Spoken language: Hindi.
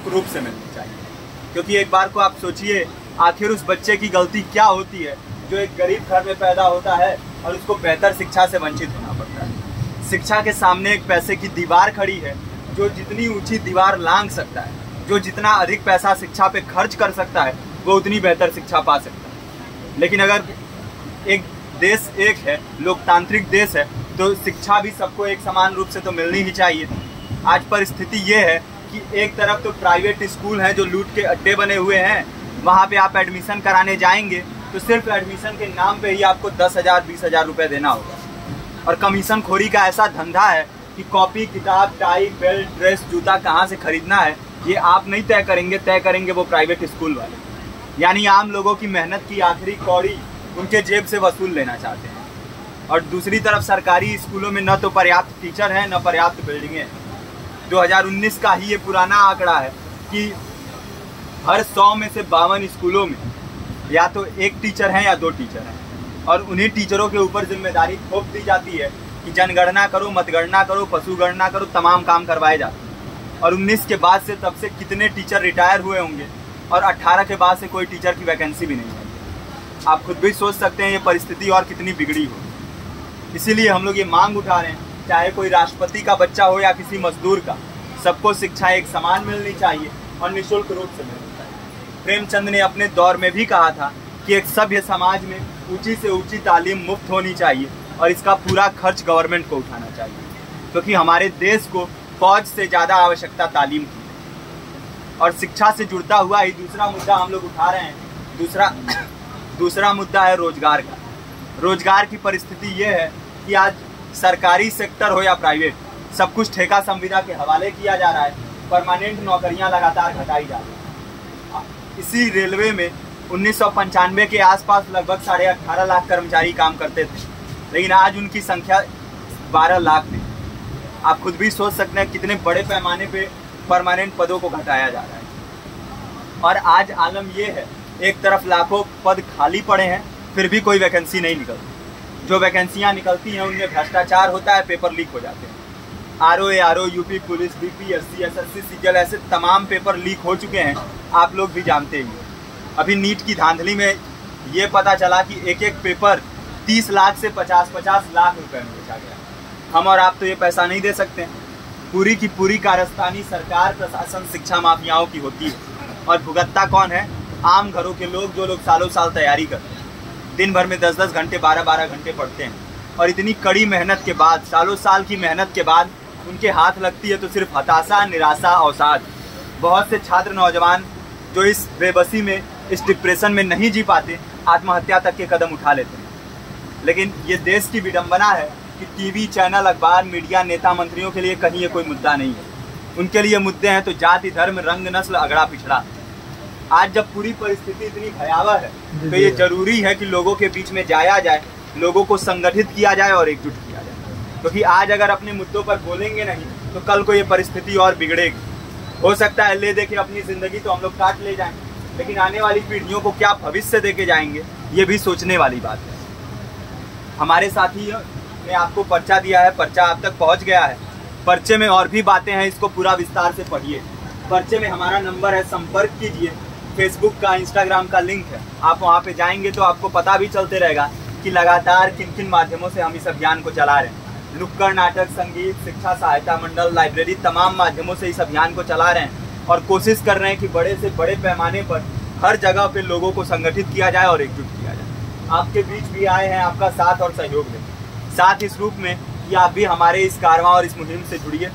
निःशुल्क रूप से मिलनी चाहिए। क्योंकि एक बार को आप सोचिए, आखिर उस बच्चे की गलती क्या होती है जो एक गरीब घर में पैदा होता है और उसको बेहतर शिक्षा से वंचित होना पड़ता है। शिक्षा के सामने एक पैसे की दीवार खड़ी है, जो जितनी ऊंची दीवार लांघ सकता है, जो जितना अधिक पैसा शिक्षा पे खर्च कर सकता है, वो उतनी बेहतर शिक्षा पा सकता है। लेकिन अगर एक देश एक है, लोकतांत्रिक देश है, तो शिक्षा भी सबको एक समान रूप से तो मिलनी ही चाहिए। आज परिस्थिति ये है कि एक तरफ तो प्राइवेट स्कूल हैं जो लूट के अड्डे बने हुए हैं, वहाँ पे आप एडमिशन कराने जाएंगे तो सिर्फ एडमिशन के नाम पे ही आपको 10,000 20,000 रुपये देना होगा। और कमीशन खोरी का ऐसा धंधा है कि कॉपी, किताब, टाई, बेल्ट, ड्रेस, जूता कहाँ से खरीदना है ये आप नहीं तय करेंगे वो प्राइवेट स्कूल वाले। यानी आम लोगों की मेहनत की आखिरी कौड़ी उनके जेब से वसूल लेना चाहते हैं। और दूसरी तरफ सरकारी स्कूलों में न तो पर्याप्त टीचर हैं, न पर्याप्त बिल्डिंगें हैं। 2019 का ही ये पुराना आंकड़ा है कि हर 100 में से 52 स्कूलों में या तो एक टीचर है या 2 टीचर हैं। और उन्हीं टीचरों के ऊपर जिम्मेदारी थोप दी जाती है कि जनगणना करो, मतगणना करो, पशु गणना करो, तमाम काम करवाए जाते हैं। और 19 के बाद से तब से कितने टीचर रिटायर हुए होंगे और 18 के बाद से कोई टीचर की वैकेंसी भी नहीं है। आप खुद भी सोच सकते हैं ये परिस्थिति और कितनी बिगड़ी हो। इसीलिए हम लोग ये मांग उठा रहे हैं, चाहे कोई राष्ट्रपति का बच्चा हो या किसी मजदूर का, सबको शिक्षा एक समान मिलनी चाहिए और निःशुल्क रूप से मिलनी चाहिए। प्रेमचंद ने अपने दौर में भी कहा था कि एक सभ्य समाज में ऊंची से ऊंची तालीम मुफ्त होनी चाहिए और इसका पूरा खर्च गवर्नमेंट को उठाना चाहिए, क्योंकि हमारे देश को फौज से ज़्यादा आवश्यकता तालीम की है। और शिक्षा से जुड़ता हुआ ही दूसरा मुद्दा हम लोग उठा रहे हैं। दूसरा मुद्दा है रोजगार का। रोजगार की परिस्थिति ये है कि आज सरकारी सेक्टर हो या प्राइवेट, सब कुछ ठेका संविदा के हवाले किया जा रहा है। परमानेंट नौकरियां लगातार घटाई जा रही हैं। इसी रेलवे में 1995 के आसपास लगभग 18.5 लाख कर्मचारी काम करते थे, लेकिन आज उनकी संख्या 12 लाख थी। आप खुद भी सोच सकते हैं कितने बड़े पैमाने पे परमानेंट पदों को घटाया जा रहा है। और आज आलम ये है, एक तरफ लाखों पद खाली पड़े हैं, फिर भी कोई वैकेंसी नहीं निकलती। जो वैकेंसियां निकलती हैं उनमें भ्रष्टाचार होता है, पेपर लीक हो जाते हैं। RO, UP police, BPSC, SSC, CGL, ऐसे तमाम पेपर लीक हो चुके हैं, आप लोग भी जानते ही हैं। अभी नीट की धांधली में ये पता चला कि एक एक पेपर 30 लाख से 50-50 लाख रुपए में बेचा गया। हम और आप तो ये पैसा नहीं दे सकते। पूरी की पूरी कारस्तानी सरकार, प्रशासन, शिक्षा माफियाओं की होती है। और भुगतता कौन है? आम घरों के लोग, जो लोग सालों साल तैयारी करते हैं, दिन भर में 10-10 घंटे, 12-12 घंटे पढ़ते हैं। और इतनी कड़ी मेहनत के बाद, सालों साल की मेहनत के बाद उनके हाथ लगती है तो सिर्फ हताशा, निराशा, अवसाद। बहुत से छात्र नौजवान जो इस बेबसी में, इस डिप्रेशन में नहीं जी पाते, आत्महत्या तक के कदम उठा लेते हैं। लेकिन ये देश की विडंबना है कि टीवी चैनल, अखबार, मीडिया, नेता, मंत्रियों के लिए कहीं ये कोई मुद्दा नहीं है। उनके लिए मुद्दे हैं तो जाति, धर्म, रंग, नस्ल, अगड़ा पिछड़ा। आज जब पूरी परिस्थिति इतनी भयावह है तो ये जरूरी है कि लोगों के बीच में जाया जाए, लोगों को संगठित किया जाए और एकजुट किया जाए। क्योंकि आज अगर अपने मुद्दों पर बोलेंगे नहीं तो कल को ये परिस्थिति और बिगड़ेगी। हो सकता है ले देके अपनी जिंदगी तो हम लोग काट ले जाएं, लेकिन आने वाली पीढ़ियों को क्या भविष्य देके जाएंगे, ये भी सोचने वाली बात है। हमारे साथी ने आपको पर्चा दिया है, पर्चा आप तक पहुँच गया है। पर्चे में और भी बातें हैं, इसको पूरा विस्तार से पढ़िए। पर्चे में हमारा नंबर है, संपर्क कीजिए। फेसबुक का, इंस्टाग्राम का लिंक है, आप वहाँ पे जाएंगे तो आपको पता भी चलते रहेगा कि लगातार किन किन माध्यमों से हम इस अभियान को चला रहे हैं। नुक्कड़ नाटक, संगीत, शिक्षा सहायता मंडल, लाइब्रेरी, तमाम माध्यमों से इस अभियान को चला रहे हैं और कोशिश कर रहे हैं कि बड़े से बड़े पैमाने पर हर जगह पे लोगों को संगठित किया जाए और एकजुट किया जाए। आपके बीच भी आए हैं आपका साथ और सहयोग दें। साथ इस रूप में कि आप भी हमारे इस कारवां और इस मुहिम से जुड़िए।